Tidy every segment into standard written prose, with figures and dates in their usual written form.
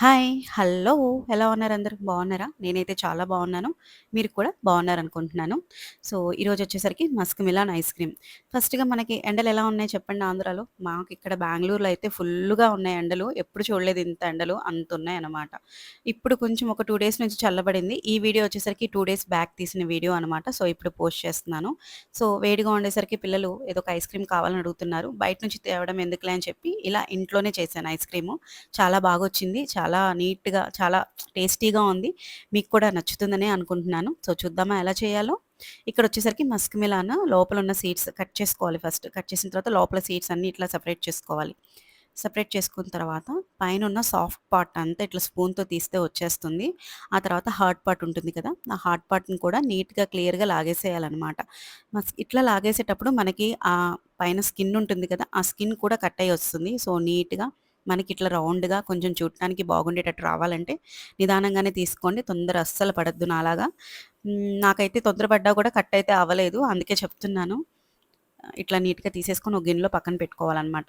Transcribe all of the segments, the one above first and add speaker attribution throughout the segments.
Speaker 1: Hi! Hello! ఎలా ఉన్నారు అందరూ? బాగున్నారా? నేనైతే చాలా బాగున్నాను. మీరు కూడా బాగున్నారనుకుంటున్నాను. సో, ఈరోజొచ్చేసరికి మస్క్ మిలాన్ ఐస్ క్రీమ్. ఫస్ట్‌గా మనకి ఎండలు ఎలా ఉన్నాయి చెప్పండి ఆంధ్రాలో? మాకిక్కడ బెంగుళూరులో అయితే ఫుల్లుగా ఉన్నాయి ఎండలు. ఎప్పుడు చూడలేదు ఇంత ఎండలు అంతున్నాయనమాట. ఇప్పుడు కొంచెం ఒక 2 డేస్ నుంచి చల్లబడింది. ఈ వీడియో వచ్చేసరికి 2 డేస్ బ్యాక్ తీసిన వీడియో అనమాట. సో, ఇప్పుడు పోస్ట్ చేస్తున్నాను. సో, వేడిగా ఉండేసరికి పిల్లలు ఏదో ఒక ఐస్ క్రీమ్ కావాలని అడుగుతున్నారు. బయట నుంచి తేవడం ఎందుకులే అని చెప్పి ఇలా ఇంట్లోనే చేశాను ఐస్ క్రీము. చాలా బాగొచ్చింది. చాలా నీట్‌గా, చాలా టేస్టీగా ఉంది. మీకు కూడా నచ్చుతుందనే అనుకుంటున్నాను. సో, చూద్దామా ఎలా చేయాలో? ఇక్కడొచ్చేసరికి మస్క్ మిలాన్ లోపలున్న సీడ్స్ కట్ చేసుకోవాలి ఫస్ట్. కట్ చేసిన తర్వాత లోపల సీడ్స్ అన్నీ ఇట్లా సెపరేట్ చేసుకోవాలి. సెపరేట్ చేసుకున్న తర్వాత పైనున్న సాఫ్ట్ పార్ట్ అంతా ఇట్లా స్పూన్‌తో తీస్తే వచ్చేస్తుంది. ఆ తర్వాత హార్డ్ పార్ట్ ఉంటుంది కదా! ఆ హార్డ్ పార్ట్‌ని కూడా నీట్‌గా, క్లియర్‌గా లాగేసేయాలనమాట. ఇట్లా లాగేసేటప్పుడు మనకి పైన స్కిన్ ఉంటుంది కదా! ఆ స్కిన్ కూడా కట్ అయ్యి వస్తుంది. సో, నీట్‌గా మనకిట్లా రౌండ్‌గా కొంచెం చూడటానికి బాగుండేటట్టు రావాలంటే నిదానంగానే తీసుకోండి. తొందర అస్సలు పడద్దు నాలాగా. నాకైతే తొందర పడ్డా కూడా కట్ అయితే అవ్వలేదు. అందుకే చెప్తున్నాను. ఇట్లా నీట్‌గా తీసేసుకొని ఒక గిన్నెలో పక్కన పెట్టుకోవాలనమాట.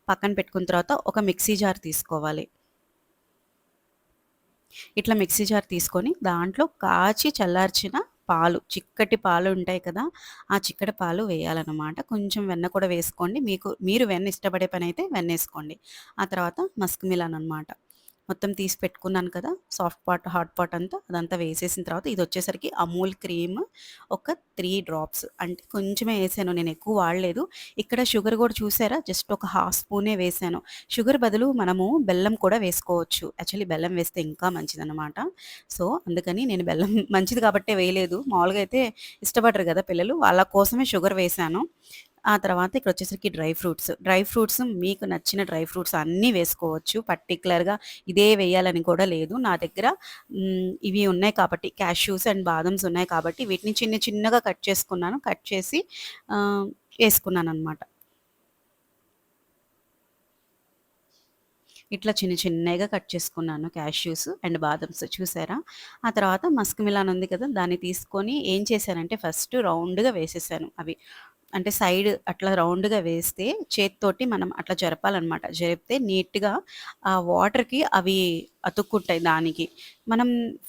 Speaker 1: పక్కన పెట్టుకున్న తర్వాత ఒక మిక్సీ జార్ తీసుకోవాలి. ఇట్లా మిక్సీ జార్ తీసుకొని దాంట్లో కాచి చల్లార్చిన పాలు, చిక్కటి పాలు ఉంటాయి కదా! ఆ చిక్కటి పాలు వేయాలనమాట. కొంచెం వెన్న కూడా వేసుకోండి. మీరు వెన్న ఇష్టపడే పనైతే వెన్నేసుకోండి. ఆ తర్వాత మస్క్ మిలాన్ అనమాట. మొత్తం తీసి పెట్టుకున్నాను కదా! సాఫ్ట్ పార్ట్, హార్డ్ పార్ట్ అంతా అదంతా వేసేసిన తర్వాత ఇదొచ్చేసరికి అమూల్ క్రీమ్ ఒక 3 డ్రాప్స్ అంటే కొంచెమే ఏసాను. నేను ఎక్కువ వాడలేదు. ఇక్కడ షుగర్ కూడా చూసారా? జస్ట్ ఒక హాఫ్ స్పూనే వేసాను. షుగర్ బదులు మనము బెల్లం కూడా వేసుకోవచ్చు. యాక్చువల్లీ బెల్లం వేస్తే ఇంకా మంచిదనమాట. సో, అందుకని నేను బెల్లం మంచిది కాబట్టే వేయలేదు. మామూలుగా అయితే ఇష్టపడరు గదా పిల్లలు. వాళ్ళ కోసమే షుగర్ వేశాను. ఆ తర్వాత ఇక్కడొచ్చేసరికి డ్రై ఫ్రూట్స్. డ్రై ఫ్రూట్స్ మీకు నచ్చిన డ్రై ఫ్రూట్స్ అన్నీ వేసుకోవచ్చు. పర్టిక్యులర్‌గా ఇదే వేయాలని కూడా లేదు. నా దగ్గర ఇవి ఉన్నాయి కాబట్టి క్యాష్యూస్ అండ్ బాదమ్స్ ఉన్నాయి కాబట్టి వీటిని చిన్న చిన్నగా కట్ చేసుకున్నాను. కట్ చేసి ఆహ్, ఏసుకున్నాననమాట. ఇట్లా చిన్న చిన్నగా కట్ చేసుకున్నాను క్యాష్యూస్ అండ్ బాదమ్స్ చూసారా? ఆ తర్వాత మస్క్ మిలాన్ ఉంది కదా! దాన్ని తీసుకొని ఏం చేశానంటే ఫస్ట్ రౌండ్‌గా వేసేసాను అవి. అంటే సైడ్ అట్లా రౌండ్‌గా వేస్తే చేత్తోటి మనం అట్లా జరపాలనమాట. జరిపితే నీట్‌గా ఆ వాటర్‌కి అవి అతుక్కుంటాయి దానికి. మనం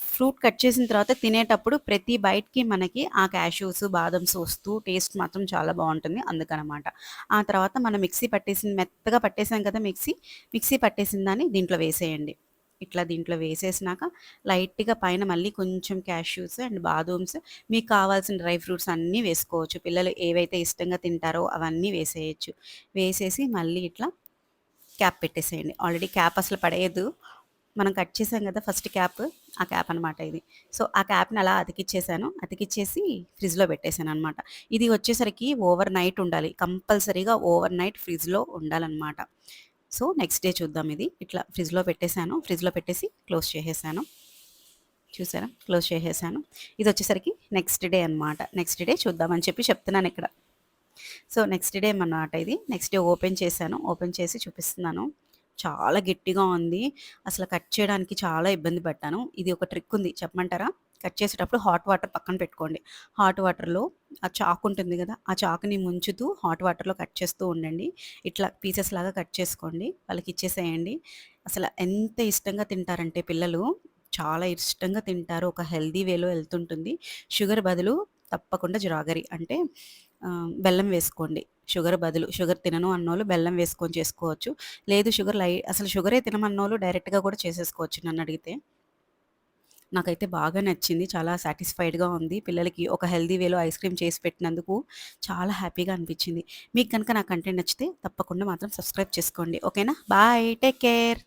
Speaker 1: ఫ్రూట్ కట్ చేసిన తర్వాత తినేటప్పుడు ప్రతి బైట్‌కి మనకి ఆ క్యాష్యూస్, బాదమ్స్ వస్తూ టేస్ట్ మాత్రం చాలా బావుంటుంది. అందుకనమాట. ఆ తర్వాత మనం మెత్తగా పట్టేసాం కదా మిక్సీ. మిక్సీ పట్టేసిన దాన్ని దీంట్లో వేసేయండి. ఇట్లా దీంట్లో వేసేసినాక లైట్‌గా పైన మళ్ళీ కొంచెం క్యాష్యూస్ అండ్ బాదూమ్స్ మీకు కావాల్సిన డ్రై ఫ్రూట్స్ అన్నీ వేసుకోవచ్చు. పిల్లలు ఏవైతే ఇష్టంగా తింటారో అవన్నీ వేసేయొచ్చు. వేసేసి మళ్ళీ ఇట్లా క్యాప్ పెట్టేసేయండి. ఆల్రెడీ క్యాప్ అసలు పడేయద్దు. మనం కట్ చేసాం కదా ఫస్ట్ క్యాప్, ఆ క్యాప్ అనమాట ఇది. సో, ఆ క్యాప్‌ని అలా అతికిచ్చేసాను. అతికిచ్చేసి ఫ్రిడ్జ్‌లో పెట్టేసాననమాట. ఇది వచ్చేసరికి ఓవర్ నైట్ ఉండాలి. కంపల్సరీగా ఓవర్ నైట్ ఫ్రిడ్జ్‌లో ఉండాలనమాట. సో, నెక్స్ట్ డే చూద్దాం ఇది. ఇట్లా ఫ్రిడ్జ్‌లో పెట్టేసాను. ఫ్రిడ్జ్‌లో పెట్టేసి క్లోజ్ చేసేసాను. చూసారా? క్లోజ్ చేసేసాను. ఇదొచ్చేసరికి నెక్స్ట్ డే అనమాట. నెక్స్ట్ డే చూద్దామని చెప్పి చెప్తున్నానిక్కడ. సో, నెక్స్ట్ డే అన్నమాట ఇది. నెక్స్ట్ డే ఓపెన్ చేశాను. ఓపెన్ చేసి చూపిస్తున్నాను. చాలా గట్టిగా ఉంది. అసలు కట్ చేయడానికి చాలా ఇబ్బంది పడ్డాను. ఇది ఒక ట్రిక్ ఉంది చెప్పమంటారా? కట్ చేసేటప్పుడు హాట్ వాటర్ పక్కన పెట్టుకోండి. హాట్ వాటర్‌లో ఆ చాకు ఉంటుంది గదా! ఆ చాకుని ముంచుతూ హాట్ వాటర్‌లో కట్ చేస్తూ ఉండండి. ఇట్లా పీసెస్ లాగా కట్ చేసుకోండి. వాళ్ళకిచ్చేసేయండి. అసల ఎంత ఇష్టంగా తింటారంటే పిల్లలు, చాలా ఇష్టంగా తింటారు. ఒక హెల్తీ వేలో ఎళ్తుంటుంది. షుగర్ బదులు తప్పకుండా జాగరి అంటే బెల్లం వేసుకోండి. షుగర్ తినను అన్నోళ్ళు బెల్లం వేసుకొని చేసుకోవచ్చు. లేదు అసలు షుగరే తినమన్నోళ్ళు డైరెక్ట్‌గా కూడా చేసేసుకోవచ్చు నన్నడిగితే. నాకైతే బాగా నచ్చింది. చాలా సాటిస్ఫైడ్‌గా ఉంది. పిల్లలకి ఒక హెల్తీ వేలో ఐస్ క్రీమ్ చేసి పెట్టినందుకు చాలా హ్యాపీగా అనిపించింది. మీకు గనుక నా కంటెంట్ నచ్చితే తప్పకుండా మాత్రం సబ్స్క్రైబ్ చేసుకోండి. ఓకేనా? బాయ్. Take care.